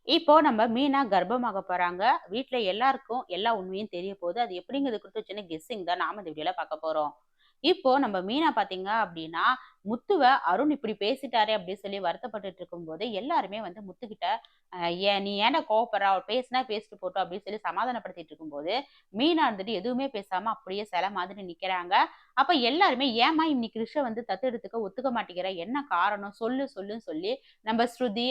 இப்போ நம்ம மீனா கர்ப்பமாக போறாங்க. வீட்ல எல்லாருக்கும் எல்லா உண்மையும் தெரிய போகுது. அது எப்படிங்கிறது குறித்து சின்ன கெஸ்ஸிங் தான் நாம இந்த வீடியோல பார்க்க போறோம். இப்போ நம்ம மீனா பார்த்தீங்க அப்படின்னா, முத்துவ அருண் இப்படி பேசிட்டாரே அப்படின்னு சொல்லி வருத்தப்பட்டுட்டு இருக்கும்போது, எல்லாருமே வந்து முத்துக்கிட்ட "ஏன் நீ ஏன்டா கோவப்படுற? அவ பேசினா பேசிட்டு போட்டும்" அப்படின்னு சொல்லி சமாதானப்படுத்திட்டு இருக்கும்போது, மீனா இருந்துட்டு எதுவுமே பேசாம அப்படியே சிலை மாதிரி நிக்கிறாங்க. அப்ப எல்லாருமே "ஏம்மா இன்னைக்கு கிருஷ வந்து தத்தெடுத்துக்க ஒத்துக்க மாட்டேங்கிற? என்ன காரணம்? சொல்லு சொல்லுன்னு" சொல்லி நம்ம ஸ்ருதி,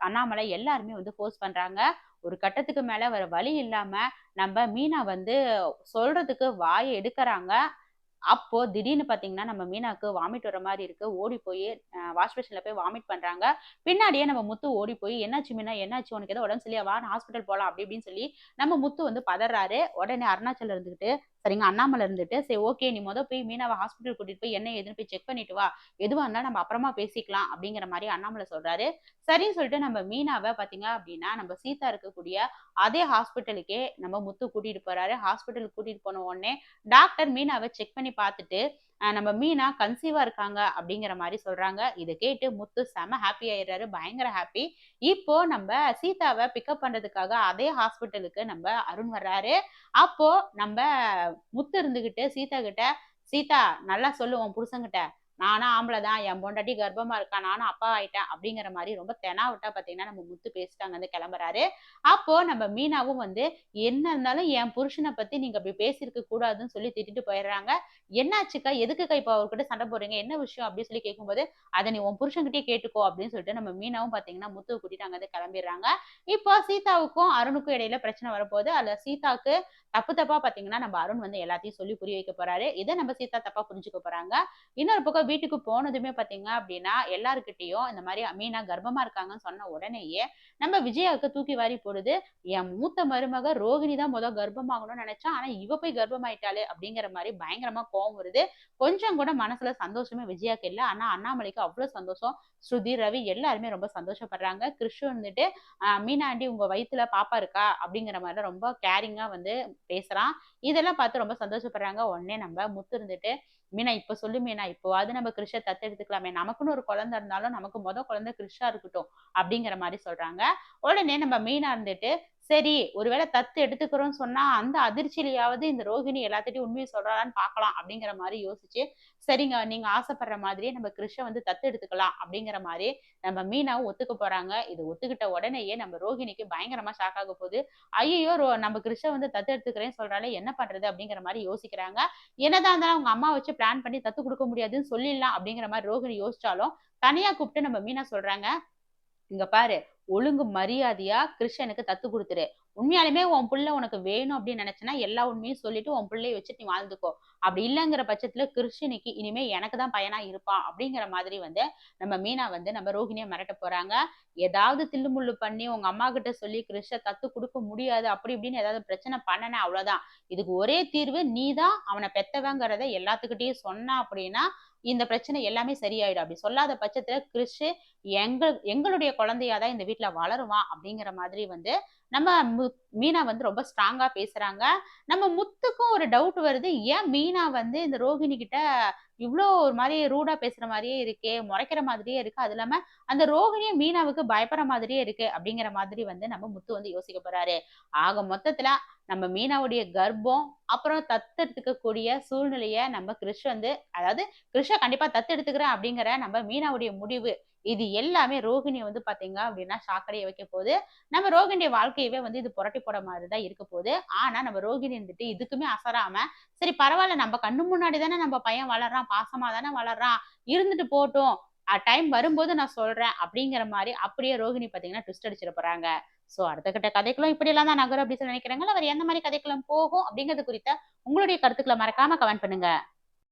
அண்ணாமலை எல்லாருமே வந்து ஃபோர்ஸ் பண்றாங்க. ஒரு கட்டத்துக்கு மேல வேற வழி இல்லாம, நம்ப மீனா வந்து சொல்றதுக்கு வாய எடுக்குறாங்க. அப்போ திடீர்னு பார்த்தீங்கன்னா, நம்ம மீனாக்கு வாமிட் வர மாரி இருக்கு. ஓடி போயி வாஷ் பேஷன்ல போய் வாமிட் பண்றாங்க. பின்னாடியே நம்ம முத்து ஓடி போய், "என்னாச்சு மீனா? என்னாச்சு? உனக்கு ஏதோ உடம்பு சரியில்லையா? வா ஹாஸ்பிட்டல் போலாம்." அப்படி இப்படின்னு சொல்லி நம்ம முத்து வந்து பதர்றாரு. உடனே அருணாச்சலம் இருந்துகிட்டு சரிங்க அண்ணாமலை இருந்துட்டு, "சரி ஓகே நீ மொத போய் மீனாவ ஹாஸ்பிட்டல் கூட்டிட்டு போய் என்ன ஏதுன்னு போய் செக் பண்ணிட்டு வா. எதுவா இருந்தாலும் நம்ம அப்புறமா பேசிக்கலாம்." அப்படிங்கிற மாரி அண்ணாமலை சொல்றாரு. சரின்னு சொல்லிட்டு நம்ம மீனாவ பார்த்தீங்க அப்படின்னா, நம்ம சீதா இருக்கக்கூடிய அதே ஹாஸ்பிட்டலுக்கே நம்ம முத்து கூட்டிட்டு போறாரு. ஹாஸ்பிட்டலுக்கு கூட்டிட்டு போன உடனே டாக்டர் மீனாவ செக் பண்ணி பார்த்துட்டு, நம்ம மீனா கன்சீவா இருக்காங்க அப்படிங்கிற மாரி சொல்றாங்க. இத கேட்டு முத்து செம ஹாப்பி ஆயிடுறாரு. பயங்கர ஹாப்பி. இப்போ நம்ப சீதாவ பிக்கப் பண்றதுக்காக அதே ஹாஸ்பிட்டலுக்கு நம்ப அருண் வர்றாரு. அப்போ நம்ப முத்து இருந்துகிட்டு சீதா கிட்ட, "சீதா நல்லா சொல்லு உன் புருஷன்கிட்ட. நானும் ஆம்பள தான். என் பொண்டாட்டி கர்ப்பமா இருக்கா. நானும் அப்பா ஆயிட்டேன்." அப்படிங்கிற மாரி ரொம்ப தெனாவட்டா பார்த்தீங்கன்னா, நம்ம முத்து பேசிட்டு அங்கருந்து கெளம்புறாரு. அப்போ நம்ம மீனாவும் வந்து, "என்ன இருந்தாலும் என் புருஷன பத்தி நீங்க அப்படி பேசியிருக்க கூடாதுன்னு" சொல்லி திட்டிட்டு போயிடுறாங்க. "என்னாச்சுக்கா? எதுக்குக்கா இப்ப அவர்கிட்ட சண்டை போடுறீங்க? என்ன விஷயம்?" அப்படின்னு சொல்லி கேட்கும்போது, "அத நீ உன் புருஷன்கிட்டயே கேட்டுக்கோ" அப்படின்னு சொல்லிட்டு நம்ம மீனாவும் பார்த்தீங்கன்னா, முத்துவ கூட்டிட்டு அங்கருந்து கெளம்பிடுறாங்க. இப்போ சீதாவுக்கும், அருணுக்கும் இடையில பிரச்சனை வரப்போது. அதுல சீதாக்கு தப்பு தப்பா பார்த்தீங்கன்னா, நம்ம அருண் வந்து எல்லாத்தையும் சொல்லி புரிய வைக்க போறாரு. இத நம்ம சீதா தப்பா புரிஞ்சுக்க போறாங்க. இன்னொரு பக்கம் வீட்டுக்கு போனதுமே பார்த்தீங்க அப்படின்னா, எல்லார்கிட்டயும் இந்த மாரி மீனா கர்ப்பமா இருக்காங்கன்னு சொன்ன உடனேயே, நம்ம விஜயாவுக்கு தூக்கி வாரி போடுது. என் மூத்த மருமக ரோகிணி தான் கர்ப்பமாகணும்னு நெனச்சா. ஆனா, இவ போய் கர்ப்பமாயிட்டாளே! அப்படிங்கிற மாரி பயங்கரமா கோவம் வருது. கொஞ்சம் கூட மனசுல சந்தோஷமே விஜயாக்கு இல்ல. ஆனா, அண்ணாமலைக்கு அவ்ளோ சந்தோஷம். ஸ்ருதி, ரவி எல்லாருமே ரொம்ப சந்தோஷப்படுறாங்க. கிறிஷ் வந்துட்டு, "மீனா ஆண்டி உங்க வயித்துல பாப்பா இருக்கா?" அப்படிங்கிற மாரிலாம் ரொம்ப கேரிங்கா வந்து பேசுறான். இதெல்லாம் பார்த்து ரொம்ப சந்தோஷப்படுறாங்க. உடனே நம்ம முத்து இருந்துட்டு, "மீனா இப்ப சொல்லு மீனா, இப்பவாவது நம்ம கிருஷ தத்தெடுத்துக்கலாமே! நமக்குன்னு ஒரு குழந்தை இருந்தாலும், நமக்கு மொத குழந்தை கிருஷா இருக்கட்டும்." அப்படிங்கிற மாரி சொல்றாங்க. உடனே நம்ம மீனா இருந்துட்டு, சரி ஒருவேள தத்து எடுத்துக்கிறோம்னு சொன்னா, அந்த அதிர்ச்சியிலயாவது இந்த ரோகிணி எல்லாத்துட்டயும் உண்மைய சொல்றாளான்னு பார்க்கலாம் அப்படிங்கிற மாரி யோசிச்சு, சரிங்க நீங்க ஆசைப்படுற மாதிரியே நம்ம கிருஷ வந்து தத்து எடுத்துக்கலாம் அப்படிங்கிற மாரி நம்ம மீனாவும் ஒத்துக்க போறாங்க. இது ஒத்துக்கிட்ட உடனேயே நம்ம ரோகிணிக்கு பயங்கரமா ஷாக் ஆக போது. ஐய்யயோ! நம்ம கிருஷ வந்து தத்து எடுத்துக்கிறேன்னு சொல்றாளே என்ன பண்றது? அப்படிங்கிற மாரி யோசிக்கிறாங்க. என்னதான் இருந்தாலும் அவங்க அம்மா வச்சு பிளான் பண்ணி தத்து குடுக்க முடியாதுன்னு சொல்லிடலாம் அப்படிங்கிற மாரி ரோகிணி யோசிச்சாலும், தனியா கூப்பிட்டு நம்ம மீனா சொல்றாங்க, இங்க பாரு. ஒழுங்கு மரியாதையா கிருஷ்ணனுக்கு தத்து குடுத்துரு. உண்மையாலுமே உன் புள்ள உனக்கு வேணும் அப்படின்னு நினைச்சன்னா, எல்லா உண்மையும் சொல்லிட்டு உன் புள்ளைய வச்சுட்டு நீ வாழ்ந்துக்கோ. அப்படி இல்லங்கிற பட்சத்துல கிருஷ்ணனுக்கு இனிமே எனக்கு தான் பையனா இருப்பான் அப்படிங்கிற மாதிரி வந்து நம்ம மீனா வந்து நம்ம ரோகிணிய மிரட்ட போறாங்க. ஏதாவது தில்லு முல்லு பண்ணி உங்க அம்மா கிட்ட சொல்லி கிருஷ தத்து குடுக்க முடியாது அப்படி இப்படின்னு ஏதாவது பிரச்சனை பண்ணுன அவ்வளோதான். இதுக்கு ஒரே தீர்வு நீ தான் அவன பெத்தவங்கிறத எல்லாத்துக்கிட்டயும் சொன்ன அப்படின்னா, இந்த பிரச்சனை எல்லாமே சரியாயிடும். அப்படி சொல்லாத பட்சத்துல கிறிஷ் எங்களுடைய குழந்தையா தான் இந்த வீட்ல வளருவான் அப்படிங்கிற மாதிரி வந்து நம்ம மீனா வந்து ரொம்ப ஸ்ட்ராங்கா பேசுறாங்க. நம்ம முத்துக்கும் ஒரு டவுட் வருது. ஏன் மீனா வந்து இந்த ரோகிணி கிட்ட இவ்ளோ ஒரு மாரி ரூடா பேசுற மாரியே இருக்கே! மொறைக்கிற மாதிரியே இருக்கு. அது இல்லாம அந்த ரோகிணியும் மீனாவுக்கு பயப்படுற மாதிரியே இருக்கு. அப்படிங்கிற மாதிரி வந்து நம்ம முத்து வந்து யோசிக்க போறாரு. ஆக மொத்தத்துல நம்ம மீனாவுடைய கர்ப்பம், அப்புறம் தத்தெடுத்துக்கக்கூடிய சூழ்நிலைய நம்ம கிறிஷ் வந்து அதாவது கிருஷ கண்டிப்பா தத்தெடுத்துக்கிறேன் அப்படிங்கிற நம்ம மீனாவுடைய முடிவு. இது எல்லாமே ரோகிணிய வந்து பார்த்தீங்க அப்படின்னா, ஷாக்கடைய வைக்க போது. நம்ம ரோகிணிய வாழ்க்கையவே வந்து இது புரட்டி போட மாரி தான் இருக்க போது. ஆனா, நம்ம ரோகிணி வந்துட்டு இதுக்குமே அசராம, சரி பரவால்ல நம்ம கண்ணு முன்னாடி தானே நம்ம பையன் வளர்றான், பாசமா தானே வளர்றான், இருந்துட்டு போட்டும். டைம் வரும்போது நான் சொல்றேன் அப்படிங்கிற மாரி அப்படியே ரோகிணி பார்த்தீங்கன்னா, ட்விஸ்ட் அடிச்சிட போறாங்க. ஸோ அடுத்த கட்ட கதைகளும் இப்படியெல்லாம் தான் நகரும் அப்படின்னு சொல்லி நினைக்கிறீங்களா? வேற எந்த மாரி கதைக்களம் போகும் அப்படிங்கிறது குறித்த உங்களுடைய கருத்துக்கள மறக்காம கமெண்ட் பண்ணுங்க.